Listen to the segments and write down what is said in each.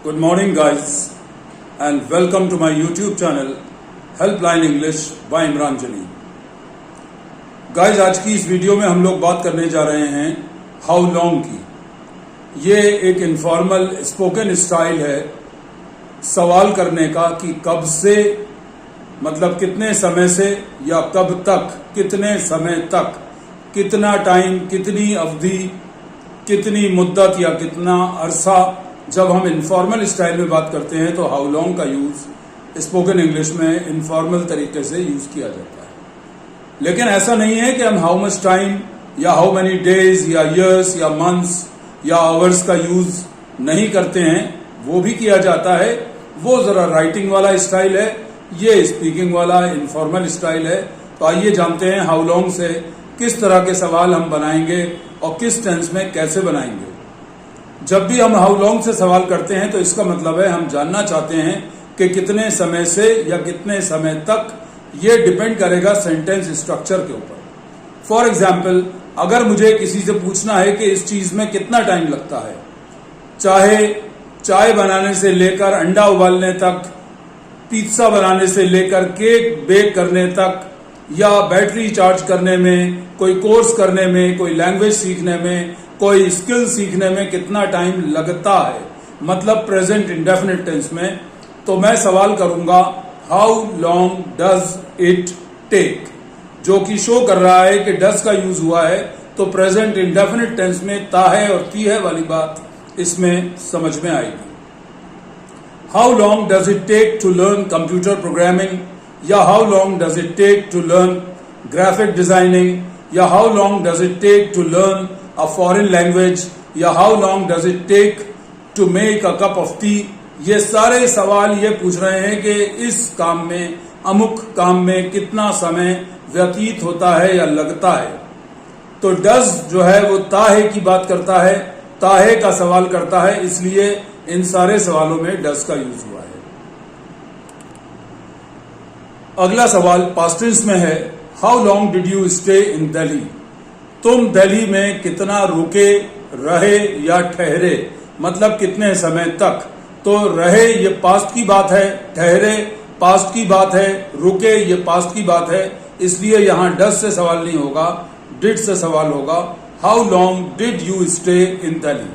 Good morning guys and welcome to my YouTube channel Helpline English by Imran जली। Guys आज की इस video में हम लोग बात करने जा रहे हैं हाउ लॉन्ग की। ये एक इनफॉर्मल स्पोकन स्टाइल है सवाल करने का कि कब से मतलब कितने समय से या कब तक, कितने समय तक, कितना टाइम, कितनी अवधि, कितनी मुद्दत या कितना अरसा। जब हम इनफॉर्मल स्टाइल में बात करते हैं तो हाउ लॉन्ग का यूज स्पोकन इंग्लिश में इनफॉर्मल तरीके से यूज किया जाता है। लेकिन ऐसा नहीं है कि हम हाउ मच टाइम या हाउ मेनी डेज या ईयर्स या मंथ्स या आवर्स का यूज नहीं करते हैं, वो भी किया जाता है। वो जरा राइटिंग वाला स्टाइल है, ये स्पीकिंग वाला इनफॉर्मल स्टाइल है। तो आइए जानते हैं हाउ लॉन्ग से किस तरह के सवाल हम बनाएंगे और किस टेंस में कैसे बनाएंगे। जब भी हम हाउ लॉन्ग से सवाल करते हैं तो इसका मतलब है हम जानना चाहते हैं कि कितने समय से या कितने समय तक। ये डिपेंड करेगा सेंटेंस स्ट्रक्चर के ऊपर। फॉर एग्जाम्पल, अगर मुझे किसी से पूछना है कि इस चीज में कितना टाइम लगता है, चाहे चाय बनाने से लेकर अंडा उबालने तक, पिज्जा बनाने से लेकर केक बेक करने तक, या बैटरी चार्ज करने में, कोई कोर्स करने में, कोई लैंग्वेज सीखने में, कोई स्किल सीखने में कितना टाइम लगता है, मतलब प्रेजेंट इंडेफिनिट टेंस में, तो मैं सवाल करूंगा how long does it take, जो कि शो कर रहा है कि डज का यूज हुआ है। तो प्रेजेंट इंडेफिनिट टेंस में ता है और ती है वाली बात इसमें समझ में आएगी। How long does it take to learn computer programming, या how long does it take to learn graphic designing, या how long does it take to learn a foreign language, या how long does it take to make a cup of tea। ये सारे सवाल ये पूछ रहे हैं कि इस काम में, अमुक काम में कितना समय व्यतीत होता है या लगता है। तो डज जो है वो ताहे की बात करता है, ताहे का सवाल करता है, इसलिए इन सारे सवालों में डज का यूज हुआ है। अगला सवाल पास्ट टेंस में है, how long did you stay in Delhi. तुम दिल्ली में कितना रुके, रहे या ठहरे, मतलब कितने समय तक। तो रहे ये पास्ट की बात है, ठहरे पास्ट की बात है, रुके ये पास्ट की बात है, इसलिए यहां डज से सवाल नहीं होगा, डिड से सवाल होगा। How long did you stay in Delhi,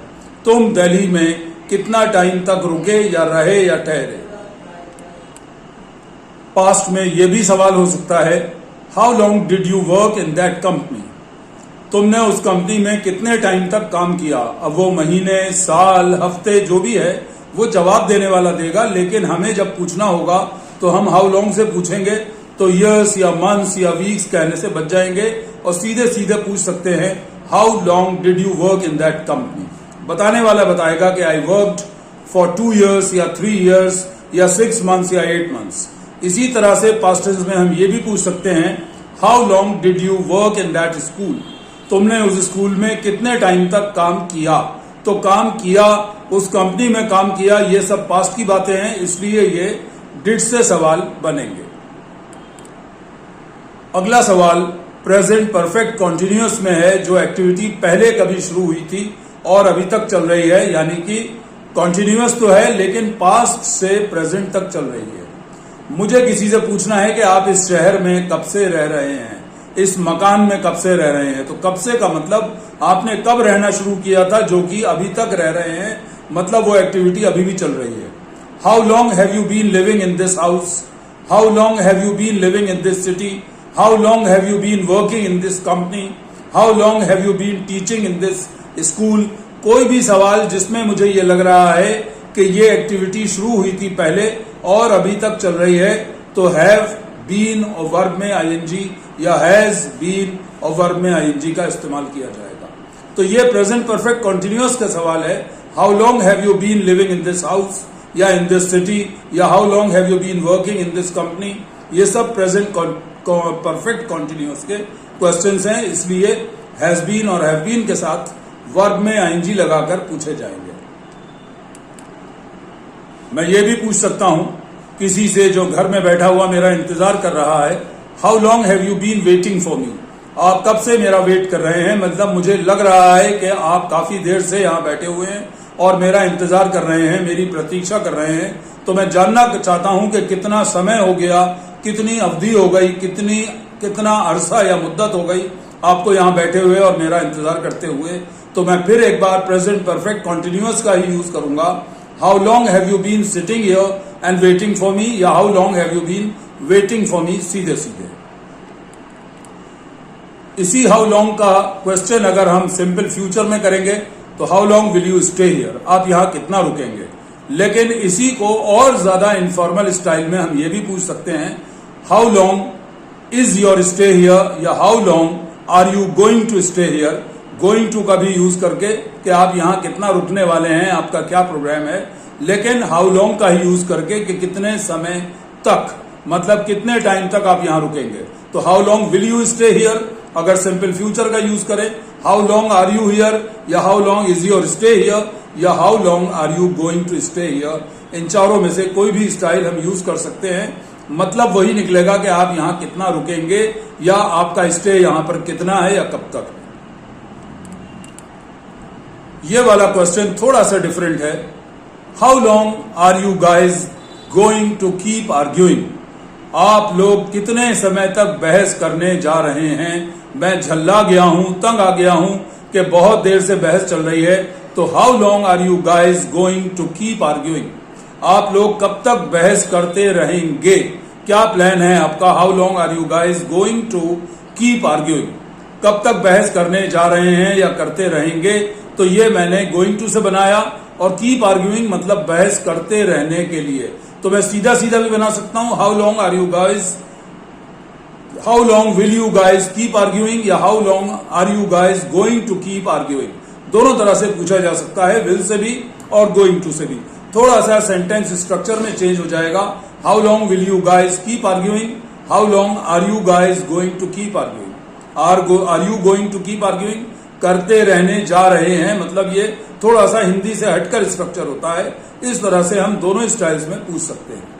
तुम दिल्ली में कितना टाइम तक रुके या रहे या ठहरे। पास्ट में यह भी सवाल हो सकता है, how long did you work in that company, तुमने उस कंपनी में कितने टाइम तक काम किया। अब वो महीने, साल, हफ्ते जो भी है वो जवाब देने वाला देगा, लेकिन हमें जब पूछना होगा तो हम हाउ लॉन्ग से पूछेंगे तो ईयर्स या मंथ्स या वीक्स कहने से बच जाएंगे और सीधे सीधे पूछ सकते हैं how long did you work in that company. बताने वाला बताएगा कि आई वर्कड फॉर 2 years या 3 years या 6 months या 8 months। इसी तरह से पास्ट टेंस में हम ये भी पूछ सकते हैं how long did you work in that school, तुमने उस स्कूल में कितने टाइम तक काम किया। तो काम किया, उस कंपनी में काम किया, ये सब पास्ट की बातें हैं, इसलिए ये डिड से सवाल बनेंगे। अगला सवाल प्रेजेंट परफेक्ट कॉन्टिन्यूअस में है, जो एक्टिविटी पहले कभी शुरू हुई थी और अभी तक चल रही है, यानी कि कॉन्टिन्यूअस तो है लेकिन पास्ट से प्रेजेंट तक चल रही है। मुझे किसी से पूछना है कि आप इस शहर में कब से रह रहे हैं, इस मकान में कब से रह रहे हैं। तो कब से का मतलब आपने कब रहना शुरू किया था, जो कि अभी तक रह रहे हैं, मतलब वो एक्टिविटी अभी भी चल रही है। How long have you been living in this house, how long have you been living in this city, how long have you been working in this company, how long have you been teaching in this school. कोई भी सवाल जिसमें मुझे ये लग रहा है कि ये एक्टिविटी शुरू हुई थी पहले और अभी तक चल रही है, तो हैव बीन और वर्ब में आईएनजी या हैज बीन और वर्ब में आईएनजी का इस्तेमाल किया जाएगा। तो ये प्रेजेंट परफेक्ट कॉन्टिन्यूअस का सवाल है, how long have you been living in this house या इन दिस सिटी, या how long have you been working in this company. ये सब प्रेजेंट परफेक्ट कॉन्टिन्यूअस के क्वेश्चंस हैं, इसलिए हैज बीन और हैव बीन के साथ वर्ब में आईएनजी लगाकर पूछे जाएंगे। मैं ये भी पूछ सकता हूं किसी से जो घर में बैठा हुआ मेरा इंतजार कर रहा है, how long have you been waiting for me, आप कब से मेरा वेट कर रहे हैं, मतलब मुझे लग रहा है कि आप काफी देर से यहाँ बैठे हुए हैं और मेरा इंतजार कर रहे हैं, मेरी प्रतीक्षा कर रहे हैं। तो मैं जानना चाहता हूं कि कितना समय हो गया, कितनी अवधि हो गई, कितना अरसा या मुद्दत हो गई आपको यहाँ बैठे हुए और मेरा इंतजार करते हुए। तो मैं फिर एक बार प्रेजेंट परफेक्ट कॉन्टिन्यूअस का ही यूज करूंगा। How long have you been sitting here and waiting for me, या how long have you been waiting for me, सीधे सीधे। इसी हाउ लॉन्ग का क्वेश्चन अगर हम सिंपल फ्यूचर में करेंगे तो how long will you stay here, आप यहां कितना रुकेंगे। लेकिन इसी को और ज्यादा इनफॉर्मल स्टाइल में हम ये भी पूछ सकते हैं, how long is your stay here, या how long are you going to stay here. Going to का भी यूज करके कि आप यहां कितना रुकने वाले हैं, आपका क्या प्रोग्राम है। लेकिन हाउ लॉन्ग का ही यूज करके कि कितने समय तक, मतलब कितने टाइम तक आप यहां रुकेंगे। तो how long will you stay here अगर सिंपल फ्यूचर का यूज करें, how long are you here, या how long is your stay here, या how long are you going to stay here. इन चारों में से कोई भी स्टाइल हम यूज कर सकते हैं, मतलब वही निकलेगा कि आप यहां कितना रुकेंगे या आपका स्टे यहां पर कितना है या कब तक। ये वाला क्वेश्चन थोड़ा सा डिफरेंट है। How long are you guys going to keep arguing, आप लोग कितने समय तक बहस करने जा रहे हैं। मैं झल्ला गया हूं, तंग आ गया हूं कि बहुत देर से बहस चल रही है। तो how long are you guys going to keep arguing, आप लोग कब तक बहस करते रहेंगे, क्या प्लान है आपका। How long are you guys going to keep arguing, कब तक बहस करने जा रहे हैं या करते रहेंगे। तो ये मैंने गोइंग टू से बनाया, और कीप आर्ग्यूइंग मतलब बहस करते रहने के लिए। तो मैं सीधा सीधा भी बना सकता हूं, how long are you guys, how long will you guys keep arguing, या how long are you guys going to keep arguing. दोनों तरह से पूछा जा सकता है, विल से भी और गोइंग टू से भी। थोड़ा सा सेंटेंस स्ट्रक्चर में चेंज हो जाएगा। How long will you guys keep arguing, how long are you guys going to keep arguing. Are you going to keep arguing, करते रहने जा रहे हैं, मतलब ये थोड़ा सा हिंदी से हटकर स्ट्रक्चर होता है। इस तरह से हम दोनों स्टाइल्स में पूछ सकते हैं।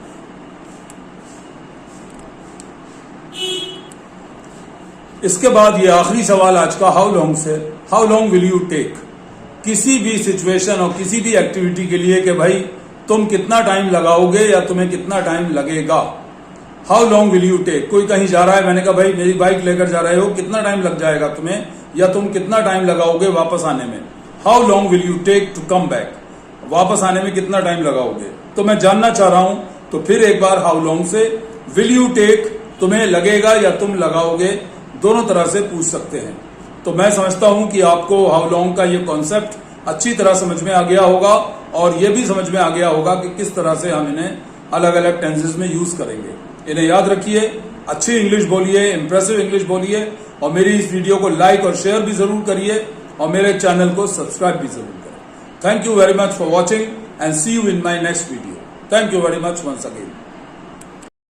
इसके बाद ये आखिरी सवाल आज का हाउ लॉन्ग से, how long will you take, किसी भी सिचुएशन और किसी भी एक्टिविटी के लिए कि भाई तुम कितना टाइम लगाओगे या तुम्हें कितना टाइम लगेगा। How long will you take, कोई कहीं जा रहा है, मैंने कहा भाई मेरी बाइक लेकर जा रहे हो, कितना टाइम लग जाएगा तुम्हें, या तुम कितना टाइम लगाओगे वापस आने में। How long will you take to come back, वापस आने में कितना टाइम लगाओगे। तो मैं जानना चाह रहा हूं, तो फिर एक बार हाउ लॉन्ग से, विल यू टेक तुम्हें लगेगा या तुम लगाओगे, दोनों तरह से पूछ सकते हैं। तो मैं समझता हूं कि आपको हाउ लॉन्ग का ये कॉन्सेप्ट अच्छी तरह समझ में आ गया होगा, और ये भी समझ में आ गया होगा कि किस तरह से हम इन्हें अलग अलग टेंसेस में यूज करेंगे। इन्हें याद रखिए, अच्छी इंग्लिश बोलिए, इंप्रेसिव इंग्लिश बोलिए, और मेरी इस वीडियो को लाइक और शेयर भी जरूर करिए, और मेरे चैनल को सब्सक्राइब भी जरूर करें। Thank you very much for watching and see you in my next video. Thank you very much once again.